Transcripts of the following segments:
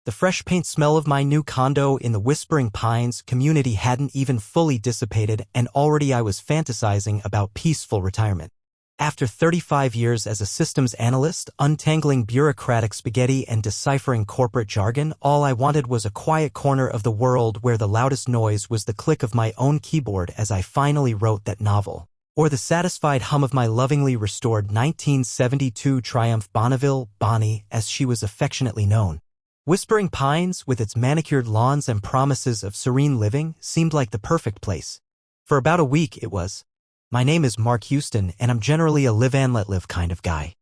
The fresh paint smell of my new condo in the Whispering Pines community hadn't even fully dissipated, and already I was fantasizing about peaceful retirement. After 35 years as a systems analyst, untangling bureaucratic spaghetti and deciphering corporate jargon, all I wanted was a quiet corner of the world where the loudest noise was the click of my own keyboard as I finally wrote that novel, or the satisfied hum of my lovingly restored 1972 Triumph Bonneville, Bonnie, as she was affectionately known. Whispering Pines, with its manicured lawns and promises of serene living, seemed like the perfect place. For about a week it was. My name is Mark Houston, and I'm generally a live and let live kind of guy.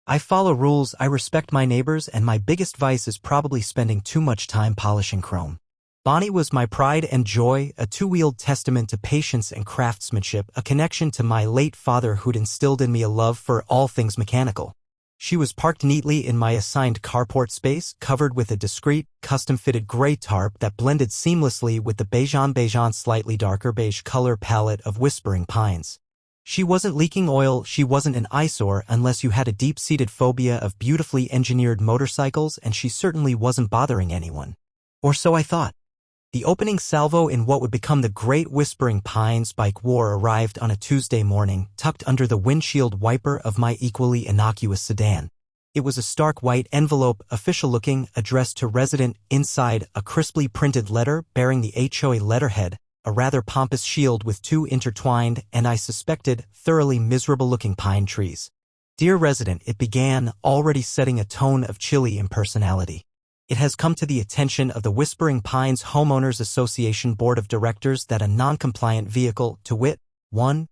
I follow rules, I respect my neighbors, and my biggest vice is probably spending too much time polishing chrome. Bonnie was my pride and joy, a two-wheeled testament to patience and craftsmanship, a connection to my late father who'd instilled in me a love for all things mechanical. She was parked neatly in my assigned carport space, covered with a discreet, custom-fitted gray tarp that blended seamlessly with the beige-on slightly darker beige color palette of Whispering Pines. She wasn't leaking oil, she wasn't an eyesore unless you had a deep-seated phobia of beautifully engineered motorcycles, and she certainly wasn't bothering anyone. Or so I thought. The opening salvo in what would become the Great Whispering Pines Bike War arrived on a Tuesday morning, tucked under the windshield wiper of my equally innocuous sedan. It was a stark white envelope, official-looking, addressed to resident, inside a crisply printed letter bearing the HOA letterhead, a rather pompous shield with two intertwined, and I suspected, thoroughly miserable-looking pine trees. Dear resident, it began, already setting a tone of chilly impersonality. It has come to the attention of the Whispering Pines Homeowners Association Board of Directors that a non-compliant vehicle, to wit, 1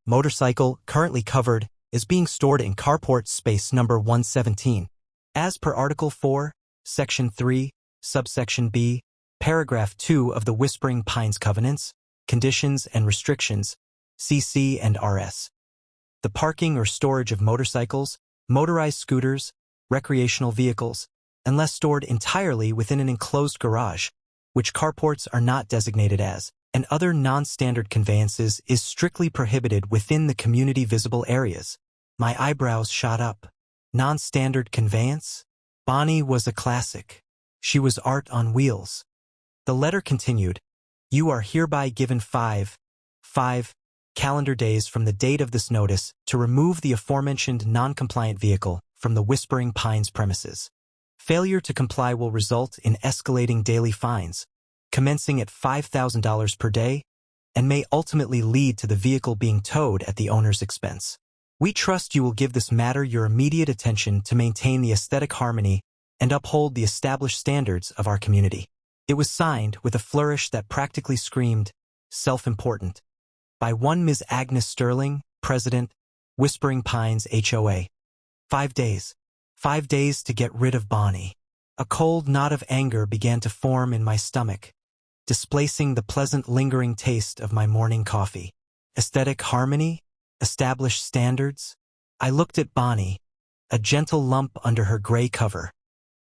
motorcycle, currently covered, is being stored in carport space number 117. As per Article 4, Section 3, Subsection B, Paragraph 2 of the Whispering Pines Covenants, Conditions and Restrictions, CC and RS. The parking or storage of motorcycles, motorized scooters, recreational vehicles, unless stored entirely within an enclosed garage, which carports are not designated as, and other non-standard conveyances is strictly prohibited within the community visible areas. My eyebrows shot up. Non-standard conveyance? Bonnie was a classic. She was art on wheels. The letter continued, "You are hereby given 5 calendar days from the date of this notice to remove the aforementioned non-compliant vehicle from the Whispering Pines premises. Failure to comply will result in escalating daily fines, commencing at $5,000 per day, and may ultimately lead to the vehicle being towed at the owner's expense. We trust you will give this matter your immediate attention to maintain the aesthetic harmony and uphold the established standards of our community." It was signed with a flourish that practically screamed, self-important, by one Ms. Agnes Sterling, President, Whispering Pines HOA. 5 days. 5 days to get rid of Bonnie. A cold knot of anger began to form in my stomach, displacing the pleasant lingering taste of my morning coffee. Aesthetic harmony? Established standards? I looked at Bonnie, a gentle lump under her gray cover.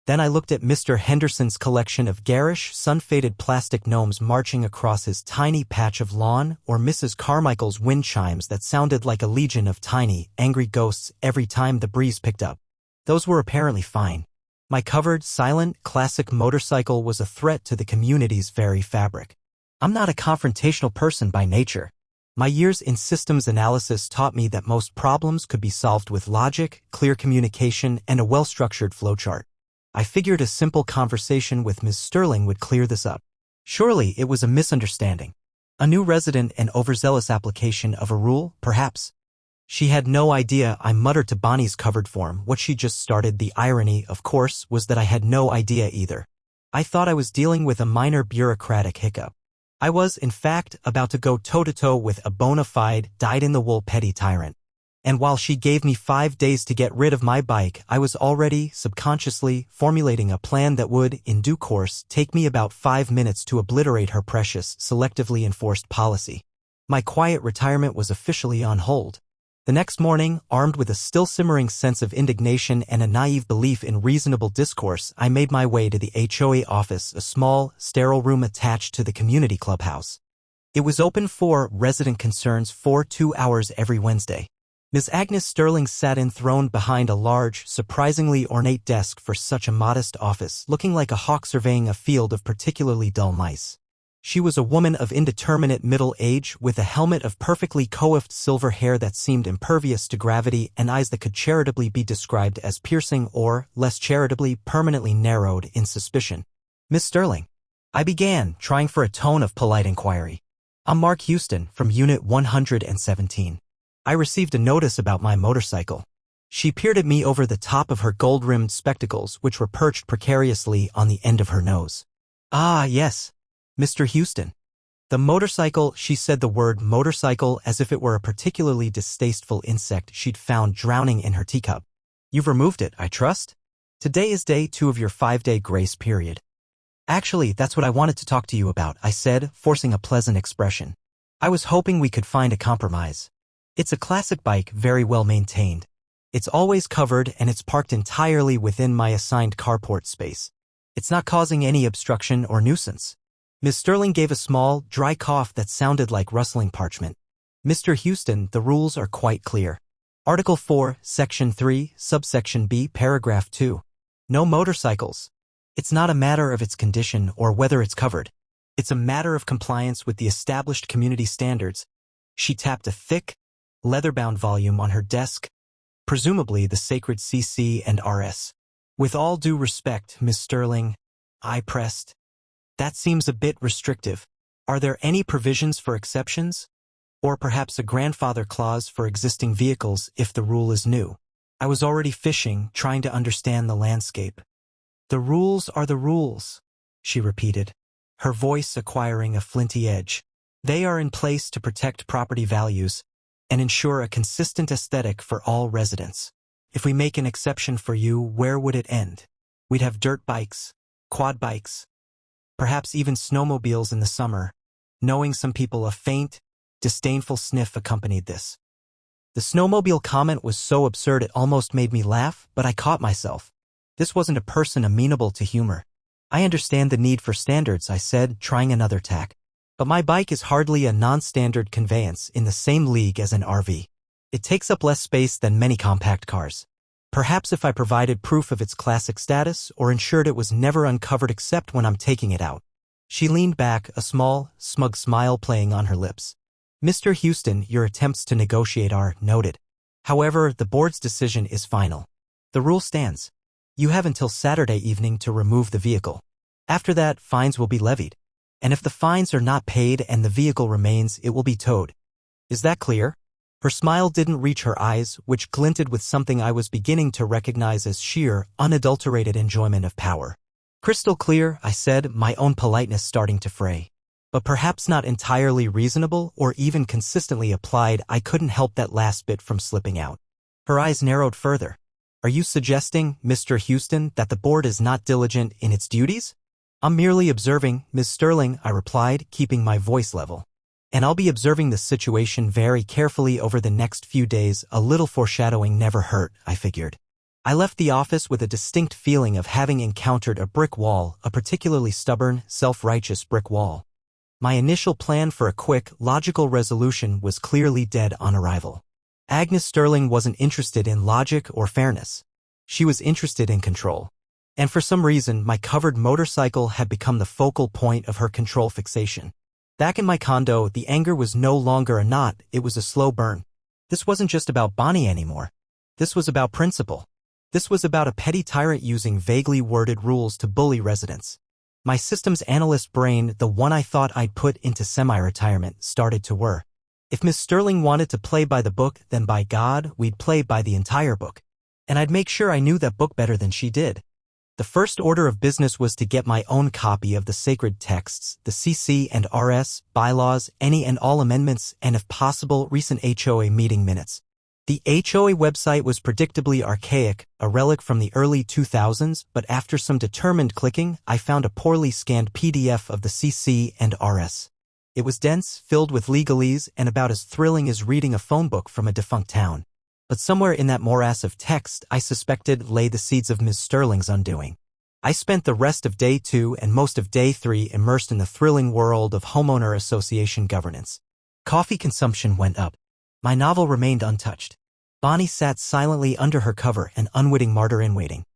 Then I looked at Mr. Henderson's collection of garish, sun-faded plastic gnomes marching across his tiny patch of lawn, or Mrs. Carmichael's wind chimes that sounded like a legion of tiny, angry ghosts every time the breeze picked up. Those were apparently fine. My covered, silent, classic motorcycle was a threat to the community's very fabric. I'm not a confrontational person by nature. My years in systems analysis taught me that most problems could be solved with logic, clear communication, and a well-structured flowchart. I figured a simple conversation with Ms. Sterling would clear this up. Surely it was a misunderstanding. A new resident and overzealous application of a rule, perhaps. She had no idea, I muttered to Bonnie's covered form. What she just started, the irony, of course, was that I had no idea either. I thought I was dealing with a minor bureaucratic hiccup. I was, in fact, about to go toe-to-toe with a bona fide, dyed-in-the-wool petty tyrant. And while she gave me 5 days to get rid of my bike, I was already, subconsciously, formulating a plan that would, in due course, take me about 5 minutes to obliterate her precious, selectively enforced policy. My quiet retirement was officially on hold. The next morning, armed with a still-simmering sense of indignation and a naive belief in reasonable discourse, I made my way to the HOA office, a small, sterile room attached to the community clubhouse. It was open for resident concerns for 2 hours every Wednesday. Miss Agnes Sterling sat enthroned behind a large, surprisingly ornate desk for such a modest office, looking like a hawk surveying a field of particularly dull mice. She was a woman of indeterminate middle age with a helmet of perfectly coiffed silver hair that seemed impervious to gravity and eyes that could charitably be described as piercing or, less charitably, permanently narrowed in suspicion. "Miss Sterling," I began, trying for a tone of polite inquiry. "I'm Mark Houston from Unit 117. I received a notice about my motorcycle." She peered at me over the top of her gold-rimmed spectacles, which were perched precariously on the end of her nose. "Ah, yes, Mr. Houston. The motorcycle," she said the word motorcycle as if it were a particularly distasteful insect she'd found drowning in her teacup. "You've removed it, I trust? Today is day 2 of your 5-day grace period." "Actually, that's what I wanted to talk to you about," I said, forcing a pleasant expression. "I was hoping we could find a compromise. It's a classic bike, very well maintained. It's always covered and it's parked entirely within my assigned carport space. It's not causing any obstruction or nuisance." Miss Sterling gave a small, dry cough that sounded like rustling parchment. "Mr. Houston, the rules are quite clear. Article 4, Section 3, Subsection B, Paragraph 2. No motorcycles. It's not a matter of its condition or whether it's covered. It's a matter of compliance with the established community standards." She tapped a thick, leather-bound volume on her desk, presumably the sacred CC and RS. "With all due respect, Miss Sterling," I pressed, "that seems a bit restrictive. Are there any provisions for exceptions? Or perhaps a grandfather clause for existing vehicles if the rule is new?" I was already fishing, trying to understand the landscape. "The rules are the rules," she repeated, her voice acquiring a flinty edge. "They are in place to protect property values and ensure a consistent aesthetic for all residents. If we make an exception for you, where would it end? We'd have dirt bikes, quad bikes, perhaps even snowmobiles in the summer." Knowing some people, a faint, disdainful sniff accompanied this. The snowmobile comment was so absurd it almost made me laugh, but I caught myself. This wasn't a person amenable to humor. "I understand the need for standards," I said, trying another tack. "But my bike is hardly a non-standard conveyance in the same league as an RV. It takes up less space than many compact cars. Perhaps if I provided proof of its classic status or ensured it was never uncovered except when I'm taking it out." She leaned back, a small, smug smile playing on her lips. "Mr. Houston, your attempts to negotiate are noted. However, the board's decision is final. The rule stands. You have until Saturday evening to remove the vehicle. After that, fines will be levied. And if the fines are not paid and the vehicle remains, it will be towed. Is that clear?" Her smile didn't reach her eyes, which glinted with something I was beginning to recognize as sheer, unadulterated enjoyment of power. "Crystal clear," I said, my own politeness starting to fray. But perhaps not entirely reasonable or even consistently applied. I couldn't help that last bit from slipping out. Her eyes narrowed further. "Are you suggesting, Mr. Houston, that the board is not diligent in its duties?" "I'm merely observing, Miss Sterling," I replied, keeping my voice level. "And I'll be observing the situation very carefully over the next few days. A little foreshadowing never hurt," I figured. I left the office with a distinct feeling of having encountered a brick wall, a particularly stubborn, self-righteous brick wall. My initial plan for a quick, logical resolution was clearly dead on arrival. Agnes Sterling wasn't interested in logic or fairness. She was interested in control. And for some reason, my covered motorcycle had become the focal point of her control fixation. Back in my condo, the anger was no longer a knot, it was a slow burn. This wasn't just about Bonnie anymore. This was about principle. This was about a petty tyrant using vaguely worded rules to bully residents. My systems analyst brain, the one I thought I'd put into semi-retirement, started to whir. If Miss Sterling wanted to play by the book, then by God, we'd play by the entire book. And I'd make sure I knew that book better than she did. The first order of business was to get my own copy of the sacred texts, the CC and RS, bylaws, any and all amendments, and if possible, recent HOA meeting minutes. The HOA website was predictably archaic, a relic from the early 2000s, but after some determined clicking, I found a poorly scanned PDF of the CC and RS. It was dense, filled with legalese, and about as thrilling as reading a phone book from a defunct town. But somewhere in that morass of text, I suspected, lay the seeds of Miss Sterling's undoing. I spent the rest of day 2 and most of day 3 immersed in the thrilling world of homeowner association governance. Coffee consumption went up. My novel remained untouched. Bonnie sat silently under her cover, an unwitting martyr in waiting.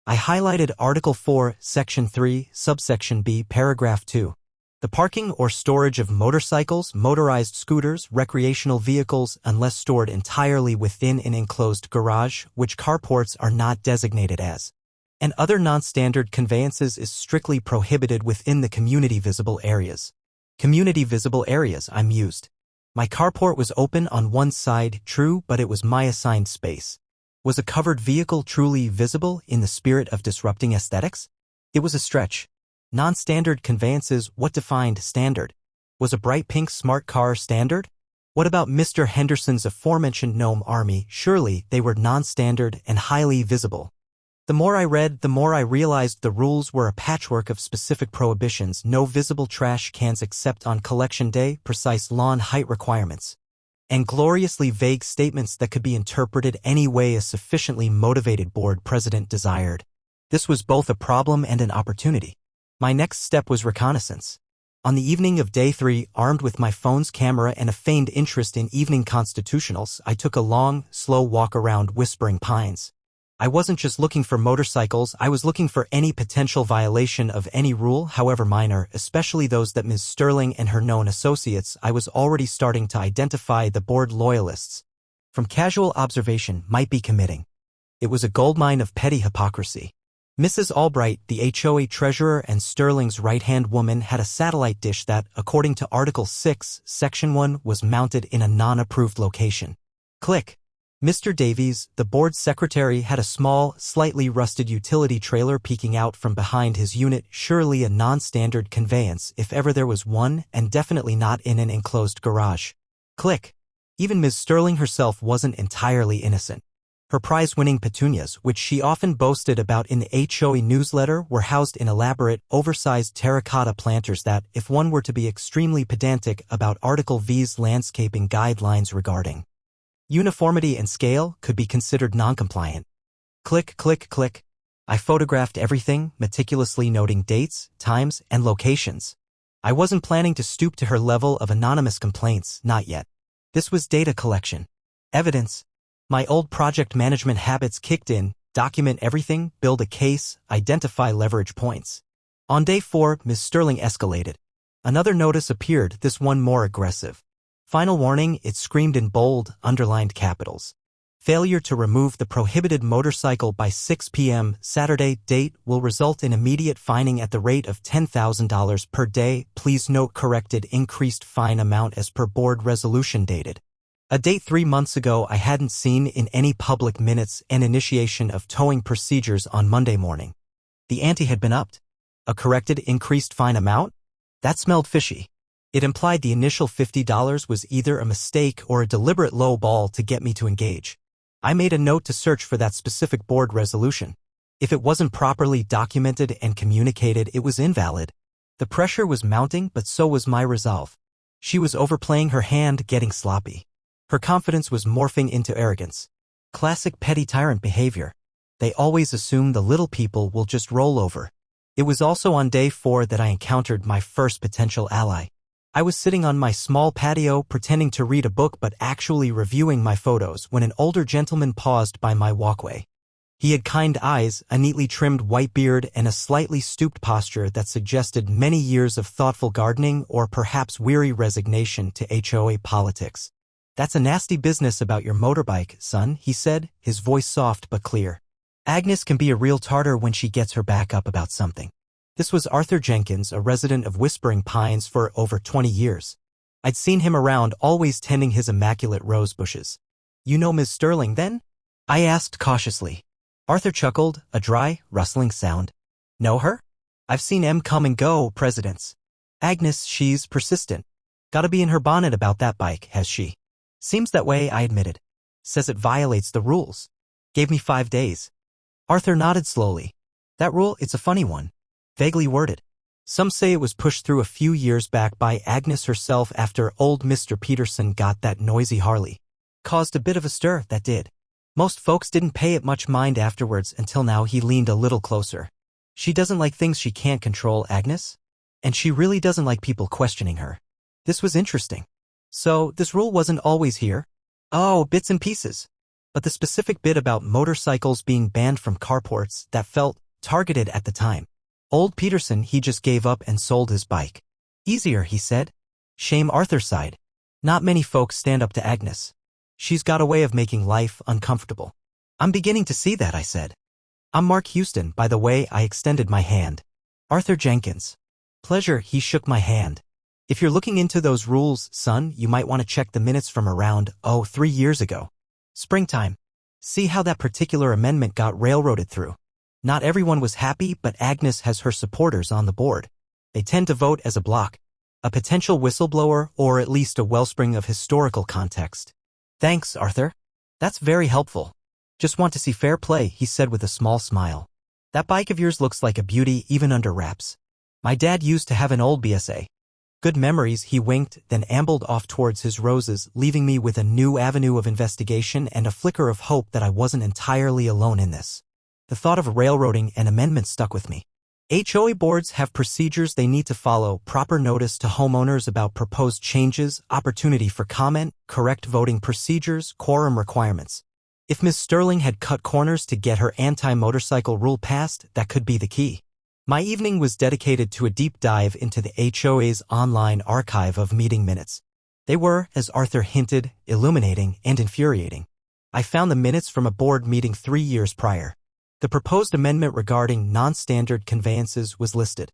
I highlighted Article 4, Section 3, Subsection B, Paragraph 2. The parking or storage of motorcycles, motorized scooters, recreational vehicles, unless stored entirely within an enclosed garage, which carports are not designated as, and other non-standard conveyances is strictly prohibited within the community visible areas. Community visible areas, I mused. My carport was open on one side, true, but it was my assigned space. Was a covered vehicle truly visible in the spirit of disrupting aesthetics? It was a stretch. Non-standard conveyances, what defined standard? Was a bright pink smart car standard? What about Mr. Henderson's aforementioned gnome army? Surely they were non-standard and highly visible. The more I read, the more I realized the rules were a patchwork of specific prohibitions: no visible trash cans except on collection day, precise lawn height requirements, and gloriously vague statements that could be interpreted any way a sufficiently motivated board president desired. This was both a problem and an opportunity. My next step was reconnaissance. On the evening of day 3, armed with my phone's camera and a feigned interest in evening constitutionals, I took a long, slow walk around Whispering Pines. I wasn't just looking for motorcycles, I was looking for any potential violation of any rule, however minor, especially those that Ms. Sterling and her known associates. I was already starting to identify the board loyalists from casual observation might be committing. It was a goldmine of petty hypocrisy. Mrs. Albright, the HOA treasurer and Sterling's right-hand woman, had a satellite dish that, according to Article 6, Section 1, was mounted in a non-approved location. Click. Mr. Davies, the board secretary, had a small, slightly rusted utility trailer peeking out from behind his unit, surely a non-standard conveyance if ever there was one, and definitely not in an enclosed garage. Click. Even Ms. Sterling herself wasn't entirely innocent. Her prize-winning petunias, which she often boasted about in the HOA newsletter, were housed in elaborate, oversized terracotta planters that, if one were to be extremely pedantic about Article V's landscaping guidelines regarding uniformity and scale, could be considered non-compliant. Click, click, click. I photographed everything, meticulously noting dates, times, and locations. I wasn't planning to stoop to her level of anonymous complaints, not yet. This was data collection. Evidence. My old project management habits kicked in: document everything, build a case, identify leverage points. On day 4, Ms. Sterling escalated. Another notice appeared, this one more aggressive. Final warning, it screamed in bold, underlined capitals. Failure to remove the prohibited motorcycle by 6 p.m. Saturday date will result in immediate fining at the rate of $10,000 per day. Please note corrected increased fine amount as per board resolution dated. A date 3 months ago I hadn't seen in any public minutes, and initiation of towing procedures on Monday morning. The ante had been upped. A corrected increased fine amount? That smelled fishy. It implied the initial $50 was either a mistake or a deliberate low ball to get me to engage. I made a note to search for that specific board resolution. If it wasn't properly documented and communicated, it was invalid. The pressure was mounting, but so was my resolve. She was overplaying her hand, getting sloppy. Her confidence was morphing into arrogance. Classic petty tyrant behavior. They always assume the little people will just roll over. It was also on day 4 that I encountered my first potential ally. I was sitting on my small patio pretending to read a book but actually reviewing my photos when an older gentleman paused by my walkway. He had kind eyes, a neatly trimmed white beard, and a slightly stooped posture that suggested many years of thoughtful gardening or perhaps weary resignation to HOA politics. "That's a nasty business about your motorbike, son," he said, his voice soft but clear. "Agnes can be a real tartar when she gets her back up about something." This was Arthur Jenkins, a resident of Whispering Pines for over 20 years. I'd seen him around, always tending his immaculate rose bushes. "You know Ms. Sterling, then?" I asked cautiously. Arthur chuckled, a dry, rustling sound. "Know her? I've seen M come and go, presidents. Agnes, she's persistent. Gotta be in her bonnet about that bike, has she?" "Seems that way," I admitted. "Says it violates the rules. Gave me 5 days." Arthur nodded slowly. "That rule, it's a funny one. Vaguely worded. Some say it was pushed through a few years back by Agnes herself after old Mr. Peterson got that noisy Harley. Caused a bit of a stir, that did. Most folks didn't pay it much mind afterwards until now." He leaned a little closer. "She doesn't like things she can't control, Agnes. And she really doesn't like people questioning her." This was interesting. "So, this rule wasn't always here?" "Oh, bits and pieces. But the specific bit about motorcycles being banned from carports that felt targeted at the time. Old Peterson, he just gave up and sold his bike. Easier, he said. Shame, Arthur sighed. Not many folks stand up to Agnes. She's got a way of making life uncomfortable. I'm beginning to see that, I said. I'm Mark Houston, by the way. I extended my hand. Arthur Jenkins. Pleasure, he shook my hand. If you're looking into those rules, son, you might want to check the minutes from around, 3 years ago. Springtime. See how that particular amendment got railroaded through. Not everyone was happy, but Agnes has her supporters on the board. They tend to vote as a bloc. A potential whistleblower, or at least a wellspring of historical context. Thanks, Arthur. That's very helpful. Just want to see fair play, he said with a small smile. That bike of yours looks like a beauty even under wraps. My dad used to have an old BSA. Good memories, he winked, then ambled off towards his roses, leaving me with a new avenue of investigation and a flicker of hope that I wasn't entirely alone in this. The thought of railroading an amendment stuck with me. HOA boards have procedures they need to follow: proper notice to homeowners about proposed changes, opportunity for comment, correct voting procedures, quorum requirements. If Ms. Sterling had cut corners to get her anti-motorcycle rule passed, that could be the key. My evening was dedicated to a deep dive into the HOA's online archive of meeting minutes. They were, as Arthur hinted, illuminating and infuriating. I found the minutes from a board meeting 3 years prior. The proposed amendment regarding non-standard conveyances was listed.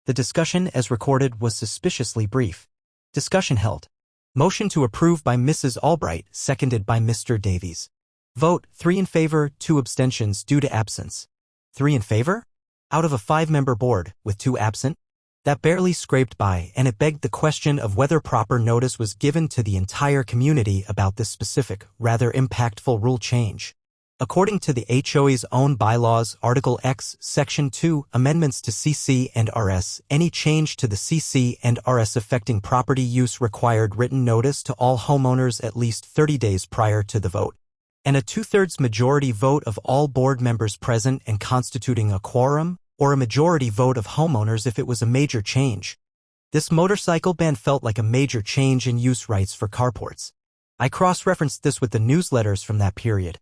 The discussion, as recorded, was suspiciously brief. Discussion held. Motion to approve by Mrs. Albright, seconded by Mr. Davies. Vote, 3 in favor, 2 abstentions due to absence. 3 in favor? Out of a 5-member board, with 2 absent? That barely scraped by, and it begged the question of whether proper notice was given to the entire community about this specific, rather impactful rule change. According to the HOA's own bylaws, Article X, Section 2, amendments to CC and RS, any change to the CC and RS affecting property use required written notice to all homeowners at least 30 days prior to the vote, and a 2/3 majority vote of all board members present and constituting a quorum, or a majority vote of homeowners if it was a major change. This motorcycle ban felt like a major change in use rights for carports. I cross-referenced this with the newsletters from that period.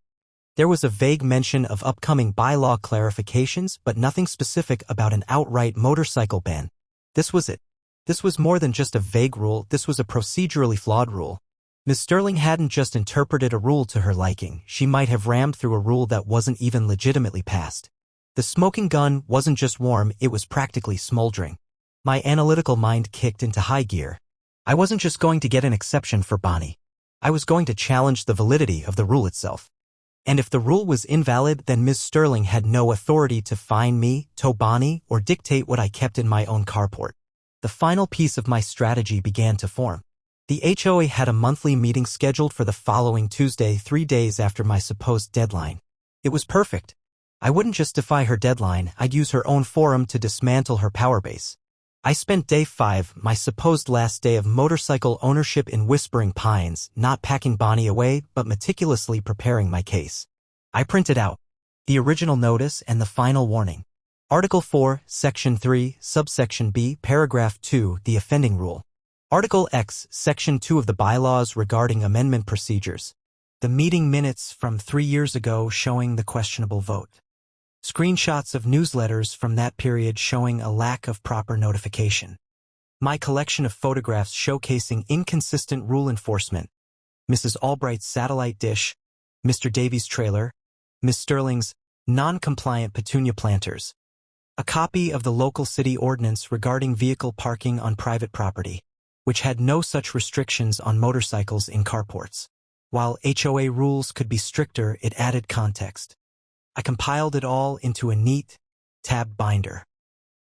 There was a vague mention of upcoming bylaw clarifications, but nothing specific about an outright motorcycle ban. This was it. This was more than just a vague rule, this was a procedurally flawed rule. Ms. Sterling hadn't just interpreted a rule to her liking, she might have rammed through a rule that wasn't even legitimately passed. The smoking gun wasn't just warm, it was practically smoldering. My analytical mind kicked into high gear. I wasn't just going to get an exception for Bonnie. I was going to challenge the validity of the rule itself. And if the rule was invalid, then Ms. Sterling had no authority to fine me, tow Bonnie, or dictate what I kept in my own carport. The final piece of my strategy began to form. The HOA had a monthly meeting scheduled for the following Tuesday, 3 days after my supposed deadline. It was perfect. I wouldn't just defy her deadline, I'd use her own forum to dismantle her power base. I spent day 5, my supposed last day of motorcycle ownership in Whispering Pines, not packing Bonnie away, but meticulously preparing my case. I printed out the original notice and the final warning. Article 4, Section 3, Subsection B, Paragraph 2, the offending rule. Article X, Section 2 of the bylaws regarding amendment procedures. The meeting minutes from 3 years ago showing the questionable vote. Screenshots of newsletters from that period showing a lack of proper notification. My collection of photographs showcasing inconsistent rule enforcement. Mrs. Albright's satellite dish, Mr. Davies' trailer, Miss Sterling's non-compliant petunia planters. A copy of the local city ordinance regarding vehicle parking on private property, which had no such restrictions on motorcycles in carports. While HOA rules could be stricter, it added context. I compiled it all into a neat, tabbed binder.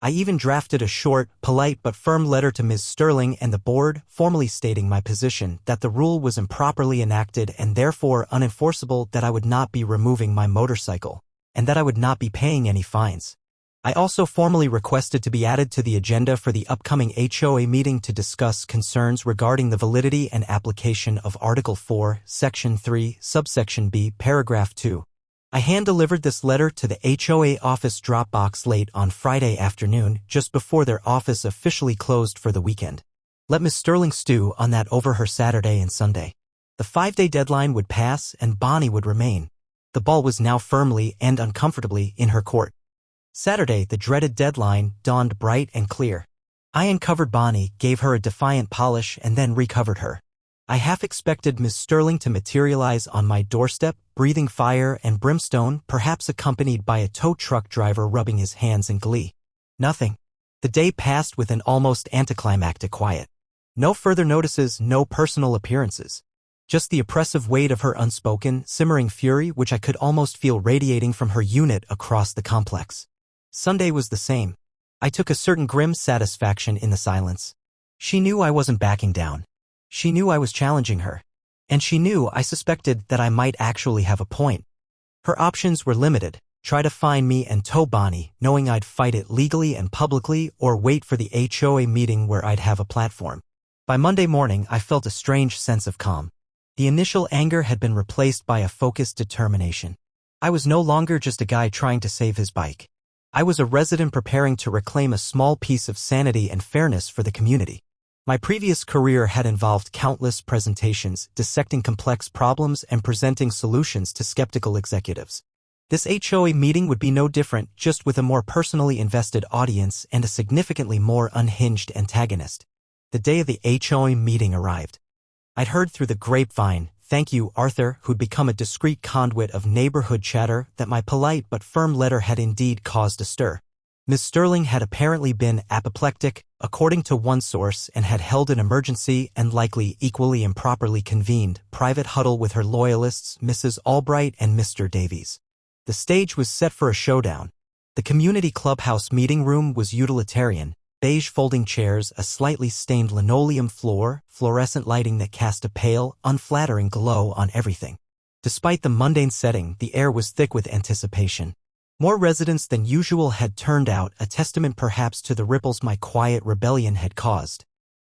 I even drafted a short, polite but firm letter to Ms. Sterling and the board, formally stating my position that the rule was improperly enacted and therefore unenforceable, that I would not be removing my motorcycle, and that I would not be paying any fines. I also formally requested to be added to the agenda for the upcoming HOA meeting to discuss concerns regarding the validity and application of Article 4, Section 3, Subsection B, Paragraph 2. I hand-delivered this letter to the HOA office drop box late on Friday afternoon, just before their office officially closed for the weekend. Let Ms. Sterling stew on that over her Saturday and Sunday. The 5-day deadline would pass and Bonnie would remain. The ball was now firmly and uncomfortably in her court. Saturday, the dreaded deadline, dawned bright and clear. I uncovered Bonnie, gave her a defiant polish, and then recovered her. I half expected Miss Sterling to materialize on my doorstep, breathing fire and brimstone, perhaps accompanied by a tow truck driver rubbing his hands in glee. Nothing. The day passed with an almost anticlimactic quiet. No further notices, no personal appearances. Just the oppressive weight of her unspoken, simmering fury which I could almost feel radiating from her unit across the complex. Sunday was the same. I took a certain grim satisfaction in the silence. She knew I wasn't backing down. She knew I was challenging her. And she knew I suspected that I might actually have a point. Her options were limited. Try to find me and tow Bonnie, knowing I'd fight it legally and publicly, or wait for the HOA meeting where I'd have a platform. By Monday morning, I felt a strange sense of calm. The initial anger had been replaced by a focused determination. I was no longer just a guy trying to save his bike. I was a resident preparing to reclaim a small piece of sanity and fairness for the community. My previous career had involved countless presentations, dissecting complex problems and presenting solutions to skeptical executives. This HOA meeting would be no different, just with a more personally invested audience and a significantly more unhinged antagonist. The day of the HOA meeting arrived. I'd heard through the grapevine, thank you, Arthur, who'd become a discreet conduit of neighborhood chatter, that my polite but firm letter had indeed caused a stir. Miss Sterling had apparently been apoplectic, according to one source, and had held an emergency and likely equally improperly convened private huddle with her loyalists, Mrs. Albright and Mr. Davies. The stage was set for a showdown. The community clubhouse meeting room was utilitarian. Beige folding chairs, a slightly stained linoleum floor, fluorescent lighting that cast a pale, unflattering glow on everything. Despite the mundane setting, the air was thick with anticipation. More residents than usual had turned out, a testament perhaps to the ripples my quiet rebellion had caused.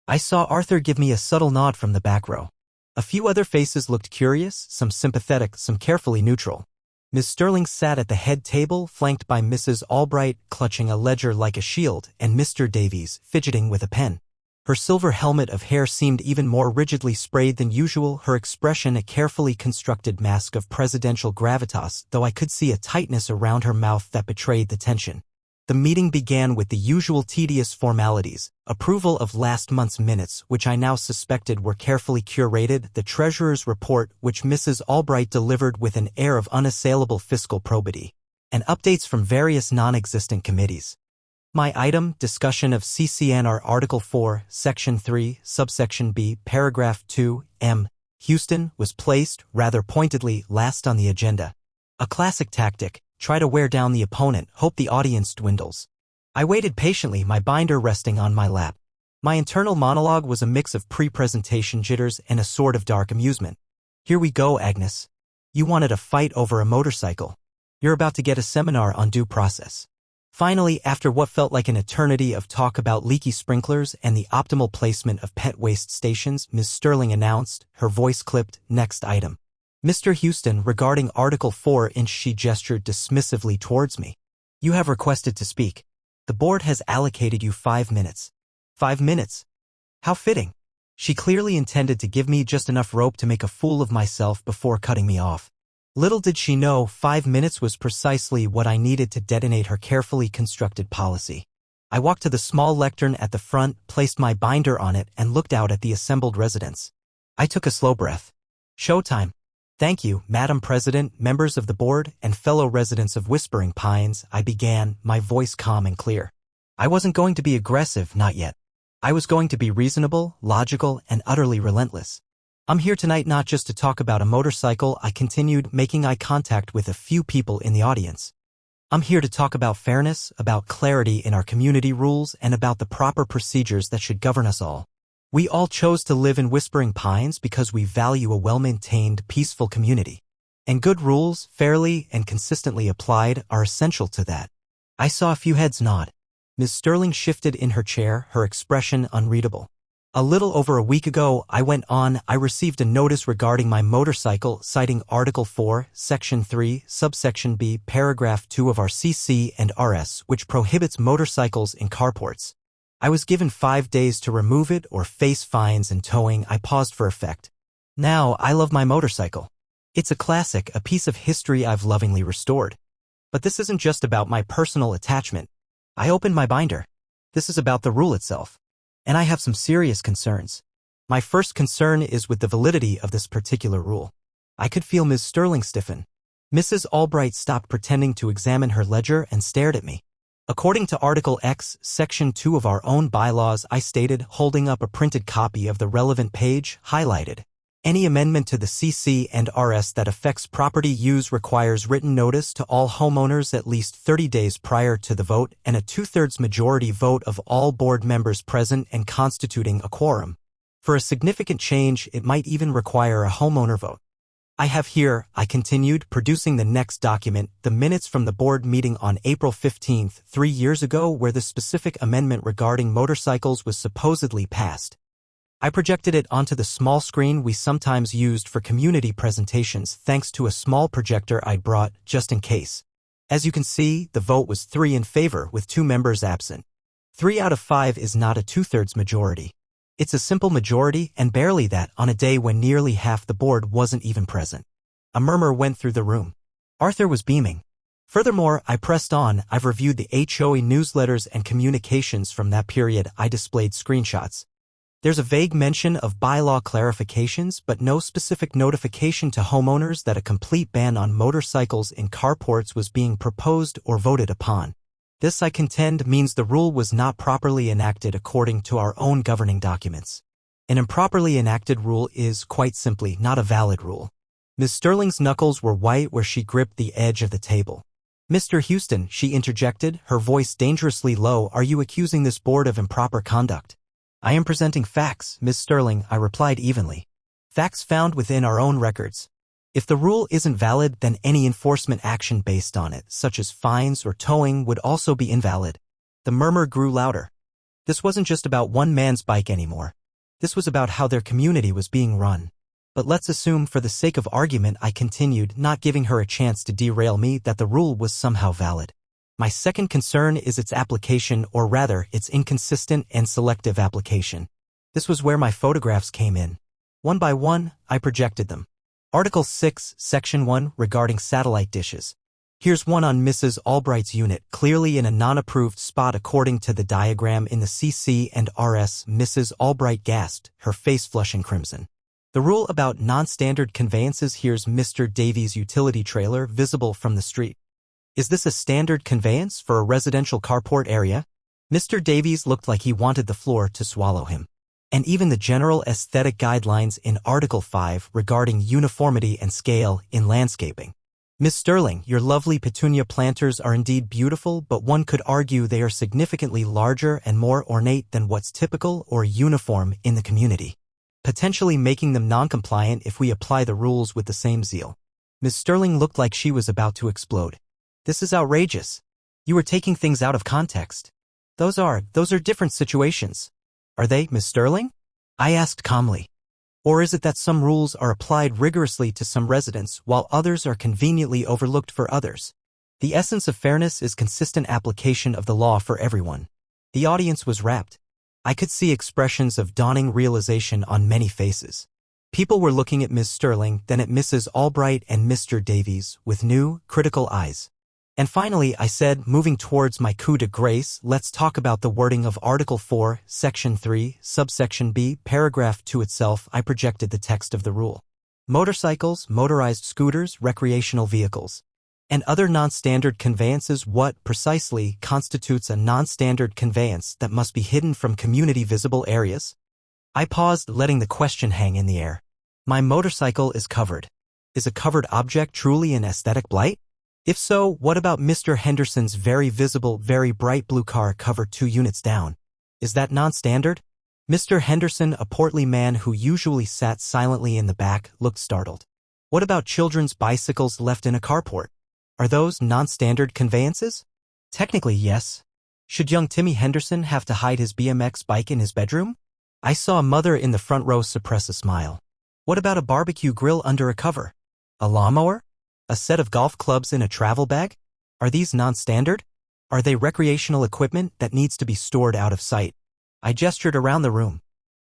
I saw Arthur give me a subtle nod from the back row. A few other faces looked curious, some sympathetic, some carefully neutral. Miss Sterling sat at the head table, flanked by Mrs. Albright, clutching a ledger like a shield, and Mr. Davies, fidgeting with a pen. Her silver helmet of hair seemed even more rigidly sprayed than usual, her expression a carefully constructed mask of presidential gravitas, though I could see a tightness around her mouth that betrayed the tension. The meeting began with the usual tedious formalities: approval of last month's minutes, which I now suspected were carefully curated, the treasurer's report, which Mrs. Albright delivered with an air of unassailable fiscal probity, and updates from various non-existent committees. My item, discussion of CCNR Article 4, Section 3, Subsection B, Paragraph 2, M. Houston, was placed, rather pointedly, last on the agenda. A classic tactic. Try to wear down the opponent, hope the audience dwindles. I waited patiently, my binder resting on my lap. My internal monologue was a mix of pre-presentation jitters and a sort of dark amusement. Here we go, Agnes. You wanted a fight over a motorcycle. You're about to get a seminar on due process. Finally, after what felt like an eternity of talk about leaky sprinklers and the optimal placement of pet waste stations, Ms. Sterling announced, her voice clipped, next item. Mr. Houston, regarding Article 4, she gestured dismissively towards me. You have requested to speak. The board has allocated you 5 minutes. 5 minutes? How fitting. She clearly intended to give me just enough rope to make a fool of myself before cutting me off. Little did she know 5 minutes was precisely what I needed to detonate her carefully constructed policy. I walked to the small lectern at the front, placed my binder on it, and looked out at the assembled residents. I took a slow breath. Showtime. Thank you, Madam President, members of the board, and fellow residents of Whispering Pines, I began, my voice calm and clear. I wasn't going to be aggressive, not yet. I was going to be reasonable, logical, and utterly relentless. I'm here tonight not just to talk about a motorcycle, I continued, making eye contact with a few people in the audience. I'm here to talk about fairness, about clarity in our community rules, and about the proper procedures that should govern us all. We all chose to live in Whispering Pines because we value a well-maintained, peaceful community. And good rules, fairly and consistently applied, are essential to that. I saw a few heads nod. Ms. Sterling shifted in her chair, her expression unreadable. A little over a week ago, I went on, I received a notice regarding my motorcycle citing Article 4, Section 3, Subsection B, Paragraph 2 of our CC and RS, which prohibits motorcycles in carports. I was given 5 days to remove it or face fines and towing. I paused for effect. Now, I love my motorcycle. It's a classic, a piece of history I've lovingly restored. But this isn't just about my personal attachment. I opened my binder. This is about the rule itself. And I have some serious concerns. My first concern is with the validity of this particular rule. I could feel Ms. Sterling stiffen. Mrs. Albright stopped pretending to examine her ledger and stared at me. According to Article X, Section 2 of our own bylaws, I stated, holding up a printed copy of the relevant page, highlighted. Any amendment to the CC and RS that affects property use requires written notice to all homeowners at least 30 days prior to the vote and a 2/3 majority vote of all board members present and constituting a quorum. For a significant change, it might even require a homeowner vote. I have here, I continued, producing the next document, the minutes from the board meeting on April 15th, 3 years ago, where the specific amendment regarding motorcycles was supposedly passed. I projected it onto the small screen we sometimes used for community presentations thanks to a small projector I'd brought, just in case. As you can see, the vote was 3 in favor with 2 members absent. 3 out of 5 is not a 2/3 majority. It's a simple majority, and barely that on a day when nearly half the board wasn't even present. A murmur went through the room. Arthur was beaming. Furthermore, I pressed on. I've reviewed the HOA newsletters and communications from that period. I displayed screenshots. There's a vague mention of bylaw clarifications, but no specific notification to homeowners that a complete ban on motorcycles in carports was being proposed or voted upon. This, I contend, means the rule was not properly enacted according to our own governing documents. An improperly enacted rule is, quite simply, not a valid rule. Ms. Sterling's knuckles were white where she gripped the edge of the table. Mr. Houston, she interjected, her voice dangerously low, are you accusing this board of improper conduct? I am presenting facts, Ms. Sterling, I replied evenly. Facts found within our own records. If the rule isn't valid, then any enforcement action based on it, such as fines or towing, would also be invalid. The murmur grew louder. This wasn't just about one man's bike anymore. This was about how their community was being run. But let's assume, for the sake of argument, I continued, not giving her a chance to derail me, that the rule was somehow valid. My second concern is its application, or rather, its inconsistent and selective application. This was where my photographs came in. One by one, I projected them. Article 6, Section 1, regarding satellite dishes. Here's one on Mrs. Albright's unit, clearly in a non-approved spot according to the diagram in the CC and RS. Mrs. Albright gasped, her face flushing crimson. The rule about non-standard conveyances. Here's Mr. Davies' utility trailer, visible from the street. Is this a standard conveyance for a residential carport area? Mr. Davies looked like he wanted the floor to swallow him. And even the general aesthetic guidelines in Article 5 regarding uniformity and scale in landscaping. Miss Sterling, your lovely petunia planters are indeed beautiful, but one could argue they are significantly larger and more ornate than what's typical or uniform in the community, potentially making them non-compliant if we apply the rules with the same zeal. Miss Sterling looked like she was about to explode. This is outrageous. You are taking things out of context. Those are different situations. Are they, Miss Sterling? I asked calmly. Or is it that some rules are applied rigorously to some residents while others are conveniently overlooked for others? The essence of fairness is consistent application of the law for everyone. The audience was rapt. I could see expressions of dawning realization on many faces. People were looking at Ms. Sterling, then at Mrs. Albright and Mr. Davies with new, critical eyes. And finally, I said, moving towards my coup de grace, let's talk about the wording of Article 4, Section 3, Subsection B, Paragraph 2 itself. I projected the text of the rule. Motorcycles, motorized scooters, recreational vehicles, and other non-standard conveyances. What, precisely, constitutes a non-standard conveyance that must be hidden from community visible areas? I paused, letting the question hang in the air. My motorcycle is covered. Is a covered object truly an aesthetic blight? If so, what about Mr. Henderson's very visible, very bright blue car covered 2 units down? Is that non-standard? Mr. Henderson, a portly man who usually sat silently in the back, looked startled. What about children's bicycles left in a carport? Are those non-standard conveyances? Technically, yes. Should young Timmy Henderson have to hide his BMX bike in his bedroom? I saw a mother in the front row suppress a smile. What about a barbecue grill under a cover? A lawnmower? A set of golf clubs in a travel bag? Are these non-standard? Are they recreational equipment that needs to be stored out of sight? I gestured around the room.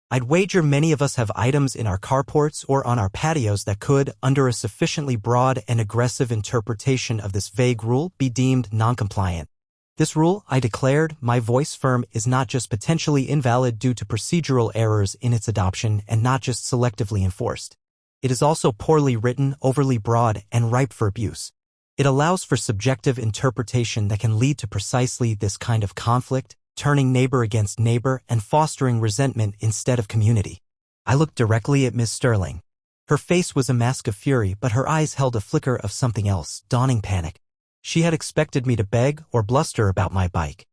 I'd wager many of us have items in our carports or on our patios that could, under a sufficiently broad and aggressive interpretation of this vague rule, be deemed non-compliant. This rule, I declared, my voice firm, is not just potentially invalid due to procedural errors in its adoption and not just selectively enforced. It is also poorly written, overly broad, and ripe for abuse. It allows for subjective interpretation that can lead to precisely this kind of conflict, turning neighbor against neighbor and fostering resentment instead of community. I looked directly at Ms. Sterling. Her face was a mask of fury, but her eyes held a flicker of something else, dawning panic. She had expected me to beg or bluster about my bike.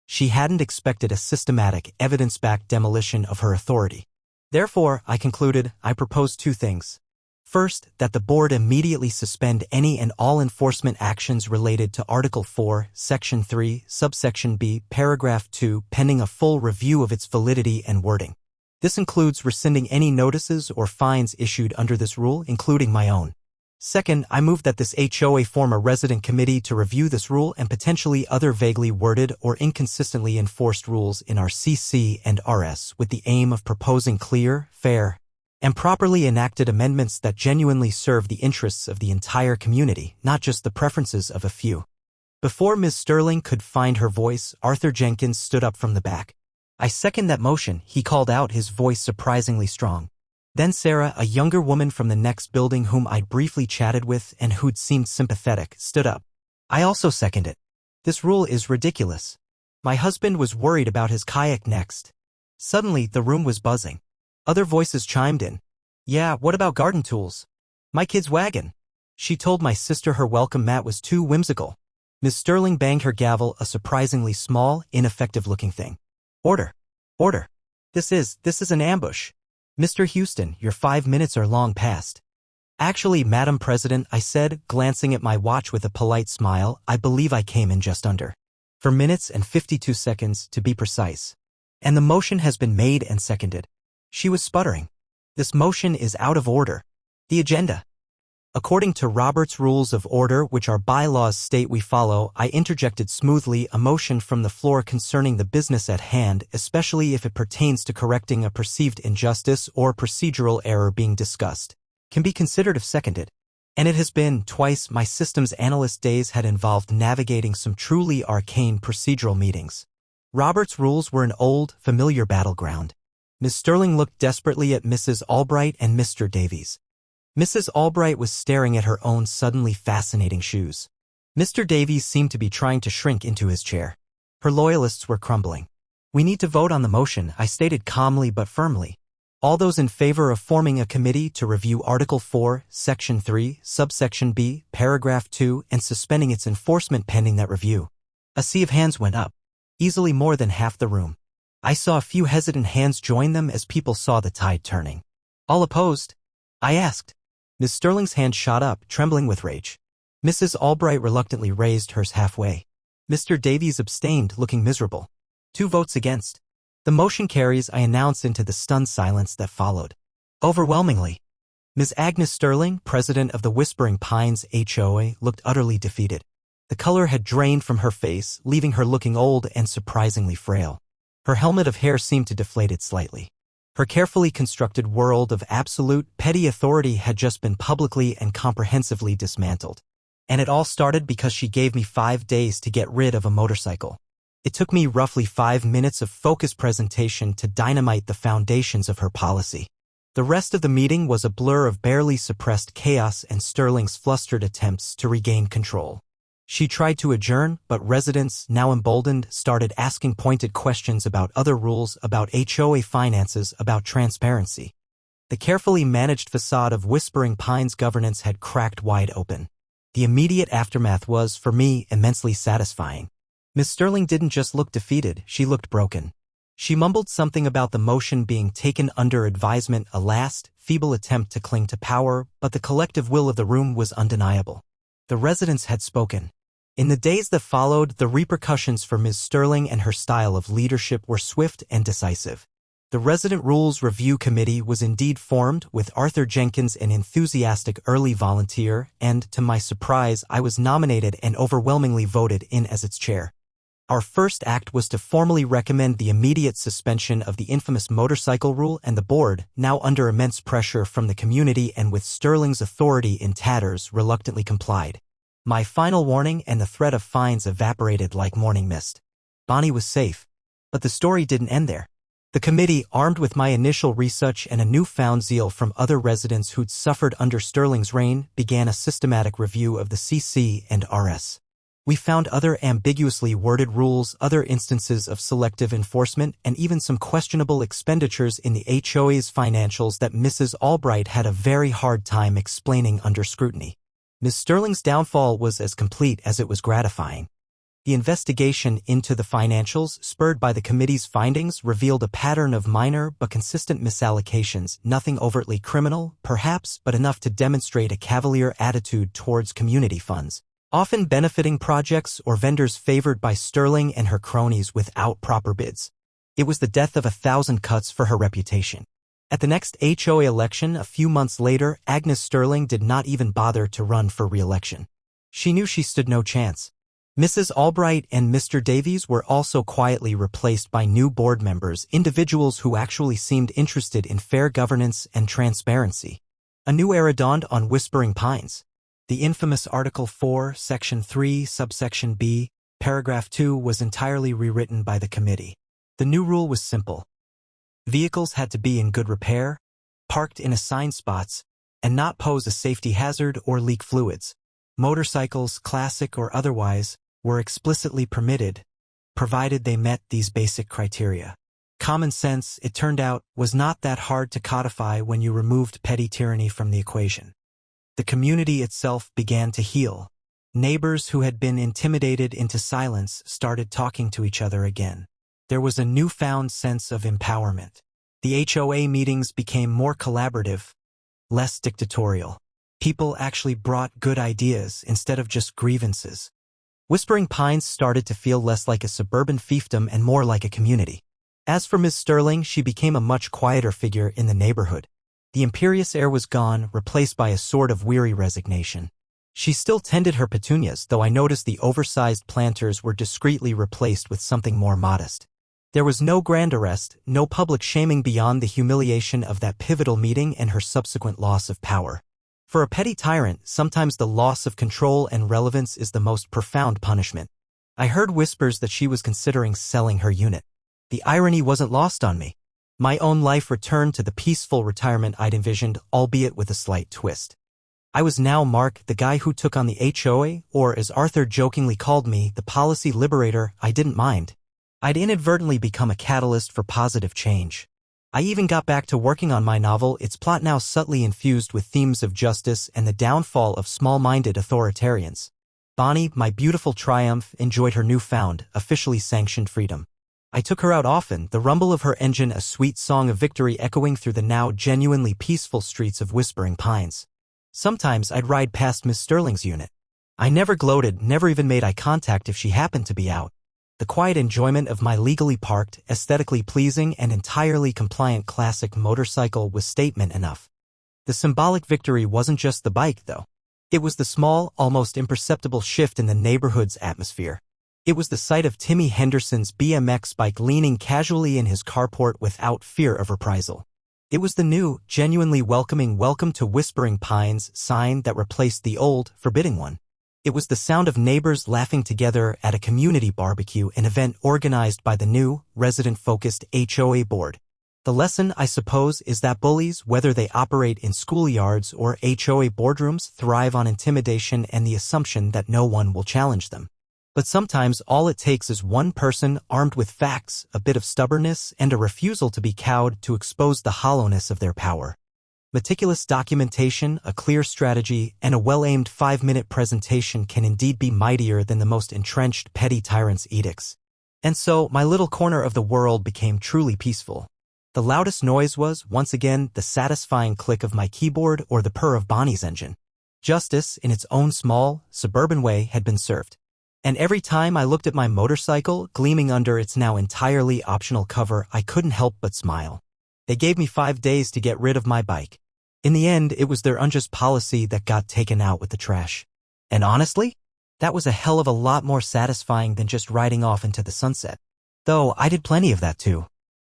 She hadn't expected a systematic, evidence-backed demolition of her authority. Therefore, I concluded, I proposed two things. First, that the board immediately suspend any and all enforcement actions related to Article 4, Section 3, Subsection B, Paragraph 2, pending a full review of its validity and wording. This includes rescinding any notices or fines issued under this rule, including my own. Second, I move that this HOA form a resident committee to review this rule and potentially other vaguely worded or inconsistently enforced rules in our CC and RS with the aim of proposing clear, fair, and properly enacted amendments that genuinely serve the interests of the entire community, not just the preferences of a few. Before Ms. Sterling could find her voice, Arthur Jenkins stood up from the back. I second that motion, he called out, his voice surprisingly strong. Then Sarah, a younger woman from the next building whom I'd briefly chatted with and who'd seemed sympathetic, stood up. I also second it. This rule is ridiculous. My husband was worried about his kayak next. Suddenly, the room was buzzing. Other voices chimed in. Yeah, what about garden tools? My kid's wagon. She told my sister her welcome mat was too whimsical. Ms. Sterling banged her gavel, a surprisingly small, ineffective-looking thing. Order. Order. This is an ambush. Mr. Houston, your 5 minutes are long past. Actually, Madam President, I said, glancing at my watch with a polite smile, I believe I came in just under 4 minutes and 52 seconds, to be precise. And the motion has been made and seconded. She was sputtering. This motion is out of order. The agenda. According to Robert's Rules of Order, which our bylaws state we follow, I interjected smoothly, a motion from the floor concerning the business at hand, especially if it pertains to correcting a perceived injustice or procedural error being discussed, can be considered if seconded. And it has been. Twice my systems analyst days had involved navigating some truly arcane procedural meetings. Robert's rules were an old, familiar battleground. Miss Sterling looked desperately at Mrs. Albright and Mr. Davies. Mrs. Albright was staring at her own suddenly fascinating shoes. Mr. Davies seemed to be trying to shrink into his chair. Her loyalists were crumbling. We need to vote on the motion, I stated calmly but firmly. All those in favor of forming a committee to review Article 4, Section 3, Subsection B, Paragraph 2, and suspending its enforcement pending that review. A sea of hands went up. Easily more than half the room. I saw a few hesitant hands join them as people saw the tide turning. All opposed? I asked. Miss Sterling's hand shot up, trembling with rage. Mrs. Albright reluctantly raised hers halfway. Mr. Davies abstained, looking miserable. 2 votes against. The motion carries, I announced into the stunned silence that followed. Overwhelmingly. Ms. Agnes Sterling, president of the Whispering Pines HOA, looked utterly defeated. The color had drained from her face, leaving her looking old and surprisingly frail. Her helmet of hair seemed to deflate it slightly. Her carefully constructed world of absolute, petty authority had just been publicly and comprehensively dismantled. And it all started because she gave me 5 days to get rid of a motorcycle. It took me roughly 5 minutes of focused presentation to dynamite the foundations of her policy. The rest of the meeting was a blur of barely suppressed chaos and Sterling's flustered attempts to regain control. She tried to adjourn, but residents, now emboldened, started asking pointed questions about other rules, about HOA finances, about transparency. The carefully managed facade of Whispering Pines governance had cracked wide open. The immediate aftermath was, for me, immensely satisfying. Miss Sterling didn't just look defeated, she looked broken. She mumbled something about the motion being taken under advisement, a last, feeble attempt to cling to power, but the collective will of the room was undeniable. The residents had spoken. In the days that followed, the repercussions for Ms. Sterling and her style of leadership were swift and decisive. The Resident Rules Review Committee was indeed formed, with Arthur Jenkins an enthusiastic early volunteer, and, to my surprise, I was nominated and overwhelmingly voted in as its chair. Our first act was to formally recommend the immediate suspension of the infamous motorcycle rule, and the board, now under immense pressure from the community and with Sterling's authority in tatters, reluctantly complied. My final warning and the threat of fines evaporated like morning mist. Bonnie was safe. But the story didn't end there. The committee, armed with my initial research and a newfound zeal from other residents who'd suffered under Sterling's reign, began a systematic review of the CC and RS. We found other ambiguously worded rules, other instances of selective enforcement, and even some questionable expenditures in the HOA's financials that Mrs. Albright had a very hard time explaining under scrutiny. Ms. Sterling's downfall was as complete as it was gratifying. The investigation into the financials, spurred by the committee's findings, revealed a pattern of minor but consistent misallocations, nothing overtly criminal, perhaps, but enough to demonstrate a cavalier attitude towards community funds, often benefiting projects or vendors favored by Sterling and her cronies without proper bids. It was the death of 1,000 cuts for her reputation. At the next HOA election a few months later, Agnes Sterling did not even bother to run for re-election. She knew she stood no chance. Mrs. Albright and Mr. Davies were also quietly replaced by new board members, individuals who actually seemed interested in fair governance and transparency. A new era dawned on Whispering Pines. The infamous Article 4, Section 3, Subsection B, Paragraph 2 was entirely rewritten by the committee. The new rule was simple. Vehicles had to be in good repair, parked in assigned spots, and not pose a safety hazard or leak fluids. Motorcycles, classic or otherwise, were explicitly permitted, provided they met these basic criteria. Common sense, it turned out, was not that hard to codify when you removed petty tyranny from the equation. The community itself began to heal. Neighbors who had been intimidated into silence started talking to each other again. There was a newfound sense of empowerment. The HOA meetings became more collaborative, less dictatorial. People actually brought good ideas instead of just grievances. Whispering Pines started to feel less like a suburban fiefdom and more like a community. As for Ms. Sterling, she became a much quieter figure in the neighborhood. The imperious air was gone, replaced by a sort of weary resignation. She still tended her petunias, though I noticed the oversized planters were discreetly replaced with something more modest. There was no grand arrest, no public shaming beyond the humiliation of that pivotal meeting and her subsequent loss of power. For a petty tyrant, sometimes the loss of control and relevance is the most profound punishment. I heard whispers that she was considering selling her unit. The irony wasn't lost on me. My own life returned to the peaceful retirement I'd envisioned, albeit with a slight twist. I was now Mark, the guy who took on the HOA, or as Arthur jokingly called me, the policy liberator. I didn't mind. I'd inadvertently become a catalyst for positive change. I even got back to working on my novel, its plot now subtly infused with themes of justice and the downfall of small-minded authoritarians. Bonnie, my beautiful triumph, enjoyed her newfound, officially sanctioned freedom. I took her out often, the rumble of her engine a sweet song of victory echoing through the now genuinely peaceful streets of Whispering Pines. Sometimes I'd ride past Miss Sterling's unit. I never gloated, never even made eye contact if she happened to be out. The quiet enjoyment of my legally parked, aesthetically pleasing, and entirely compliant classic motorcycle was statement enough. The symbolic victory wasn't just the bike, though. It was the small, almost imperceptible shift in the neighborhood's atmosphere. It was the sight of Timmy Henderson's BMX bike leaning casually in his carport without fear of reprisal. It was the new, genuinely welcoming "Welcome to Whispering Pines" sign that replaced the old, forbidding one. It was the sound of neighbors laughing together at a community barbecue, an event organized by the new, resident-focused HOA board. The lesson, I suppose, is that bullies, whether they operate in schoolyards or HOA boardrooms, thrive on intimidation and the assumption that no one will challenge them. But sometimes all it takes is one person armed with facts, a bit of stubbornness, and a refusal to be cowed to expose the hollowness of their power. Meticulous documentation, a clear strategy, and a well-aimed 5-minute presentation can indeed be mightier than the most entrenched petty tyrant's edicts. And so, my little corner of the world became truly peaceful. The loudest noise was, once again, the satisfying click of my keyboard or the purr of Bonnie's engine. Justice, in its own small, suburban way, had been served. And every time I looked at my motorcycle, gleaming under its now entirely optional cover, I couldn't help but smile. They gave me 5 days to get rid of my bike. In the end, it was their unjust policy that got taken out with the trash. And honestly, That was a hell of a lot more satisfying than just riding off into the sunset. Though I did plenty of that too.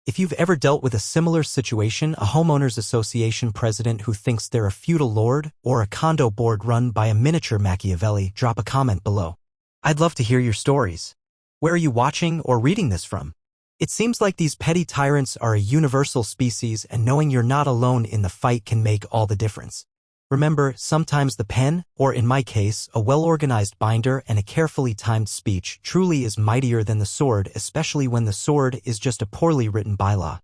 If you've ever dealt with a similar situation, a homeowners association president who thinks they're a feudal lord, or a condo board run by a miniature Machiavelli, drop a comment below. I'd love to hear your stories. Where are you watching or reading this from? It seems like these petty tyrants are a universal species, and knowing you're not alone in the fight can make all the difference. Remember, sometimes the pen, or in my case, a well-organized binder and a carefully timed speech, truly is mightier than the sword, especially when the sword is just a poorly written bylaw.